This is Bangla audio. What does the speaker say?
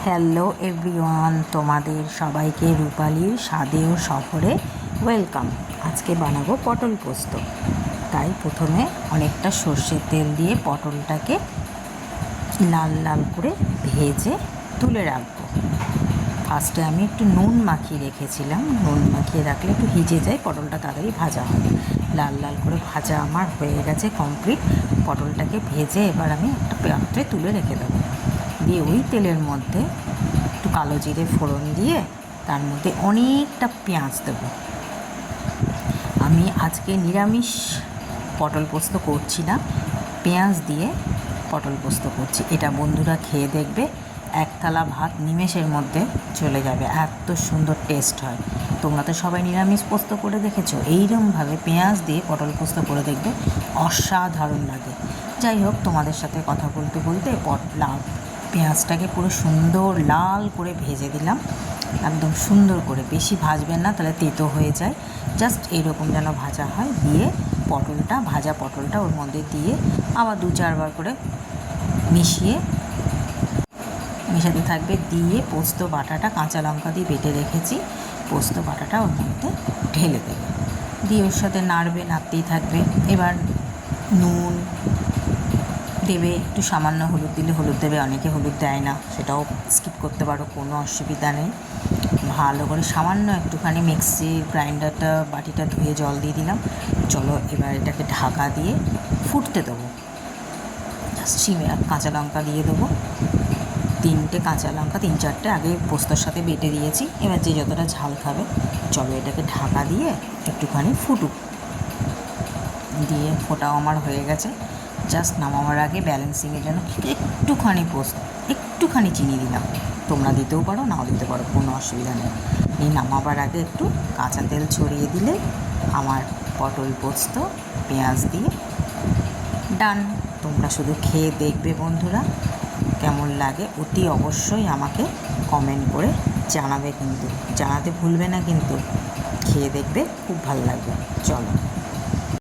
হ্যালো এভরিওয়ান, তোমাদের সবাইকে রূপালীর স্বাদে ও সফরে ওয়েলকাম। আজকে বানাবো পটল পোস্ত। তাই প্রথমে অনেকটা সর্ষের তেল দিয়ে পটলটাকে লাল লাল করে ভেজে তুলে রাখবো। ফার্স্টে আমি একটু নুন মাখিয়ে রেখেছিলাম। নুন মাখিয়ে রাখলে একটু ভিজে যায়, পটলটা তাড়াতাড়ি ভাজা হয়। লাল লাল করে ভাজা আমার হয়ে গেছে কমপ্লিট। পটলটাকে ভেজে এবার আমি একটা পাত্রে তুলে রেখে দেবো। দিয়ে ওই তেলের মধ্যে একটু কালো জিরে ফোড়ন দিয়ে তার মধ্যে অনেকটা পেঁয়াজ দেবো। আমি আজকে নিরামিষ পটল পোস্ত করছি না, পেঁয়াজ দিয়ে পটল পোস্ত করছি। এটা বন্ধুরা খেয়ে দেখবে, এক থালা ভাত নিমেষের মধ্যে চলে যাবে, এত সুন্দর টেস্ট হয়। তোমরা তো সবাই নিরামিষ পোস্ত করে দেখেছো, এইরকমভাবে পেঁয়াজ দিয়ে পটল পোস্ত করে দেখবে, অসাধারণ লাগে। যাই হোক, তোমাদের সাথে কথা বলতে বলতে পেঁয়াজটাকে পুরো সুন্দর লাল করে ভেজে দিলাম, একদম সুন্দর করে। বেশি ভাজবেন না, তাহলে তেতো হয়ে যায়। জাস্ট এইরকম যেন ভাজা হয়। দিয়ে ভাজা পটলটা ওর মধ্যে দিয়ে আবার 2-4 বার করে মেশাতে থাকবে। দিয়ে পোস্ত বাটাটা, কাঁচা লঙ্কা দিয়ে বেটে রেখেছি, পোস্ত বাটাটা ওর মধ্যে ঢেলে দেবে। দিয়ে ওর সাথে নাড়তেই থাকবে। এবার নুন দেবে, একটু সামান্য হলুদ দিলে হলুদ দেবে, অনেকে হলুদ দেয় না, সেটাও স্কিপ করতে পারো, কোনো অসুবিধা নেই। ভালো করে সামান্য একটুখানি মিক্সির গ্রাইন্ডারটা, বাটিটা ধুয়ে জল দিয়ে দিলাম। চলো এবার এটাকে ঢাকা দিয়ে ফুটতে দেবো। সিমে কাঁচা লঙ্কা দিয়ে দেবো, 3টে কাঁচা লঙ্কা, 3-4টে আগে পোস্তর সাথে বেটে দিয়েছি। এবার যে যতটা ঝাল খাবে, চলো এটাকে ঢাকা দিয়ে একটুখানি ফুটুক। দিয়ে ফোটাও আমার হয়ে গেছে। জাস্ট নামাবার আগে ব্যালেন্সিংয়ের জন্য একটুখানি চিনি দিলাম। তোমরা দিতেও পারো, নাও দিতে পারো, কোনো অসুবিধা নেই। এই নামাবার আগে একটু কাঁচা তেল ছড়িয়ে দিলে আমার পটল পোস্ত পেঁয়াজ দিয়ে ডান। তোমরা শুধু খেয়ে দেখবে বন্ধুরা, কেমন লাগে অতি অবশ্যই আমাকে কমেন্ট করে জানাবে, কিন্তু জানাতে ভুলবে না। কিন্তু খেয়ে দেখবে, খুব ভালো লাগবে। চলো।